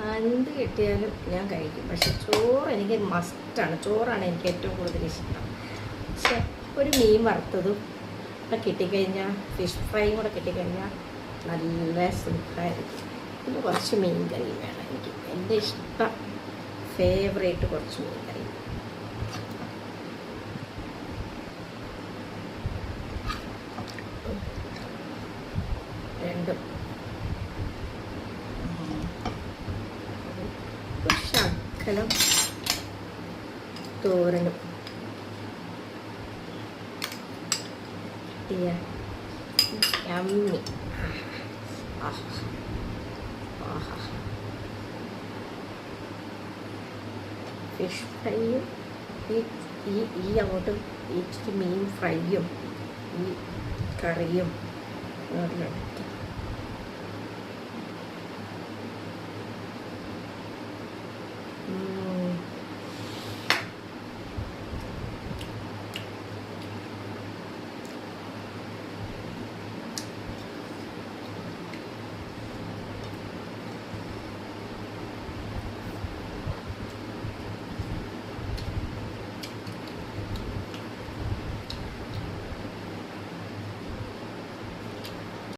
എന്ത് കിട്ടിയാലും ഞാൻ കഴിക്കും. പക്ഷെ ചോറ് എനിക്ക് മസ്റ്റാണ്. ചോറാണ് എനിക്ക് ഏറ്റവും കൂടുതൽ ഇഷ്ടം. പക്ഷെ ഒരു മീൻ വറുത്തതും ഒക്കെ കിട്ടിക്കഴിഞ്ഞാൽ, ഫിഷ് ഫ്രൈയും കൂടെ കിട്ടിക്കഴിഞ്ഞാൽ നല്ല സുഖമായിരിക്കും. പിന്നെ കുറച്ച് മീൻ കറി വേണം എനിക്ക്. എൻ്റെ ഇഷ്ടം ഫേവറേറ്റ് കുറച്ച് മീൻ കറി. രണ്ടും ശകലം തോരനും യമ്മി. ഫിഷ് ഫ്രൈയും ഈ അങ്ങോട്ടും ഇച്ചിരി മീൻ ഫ്രൈയും ഈ കറിയും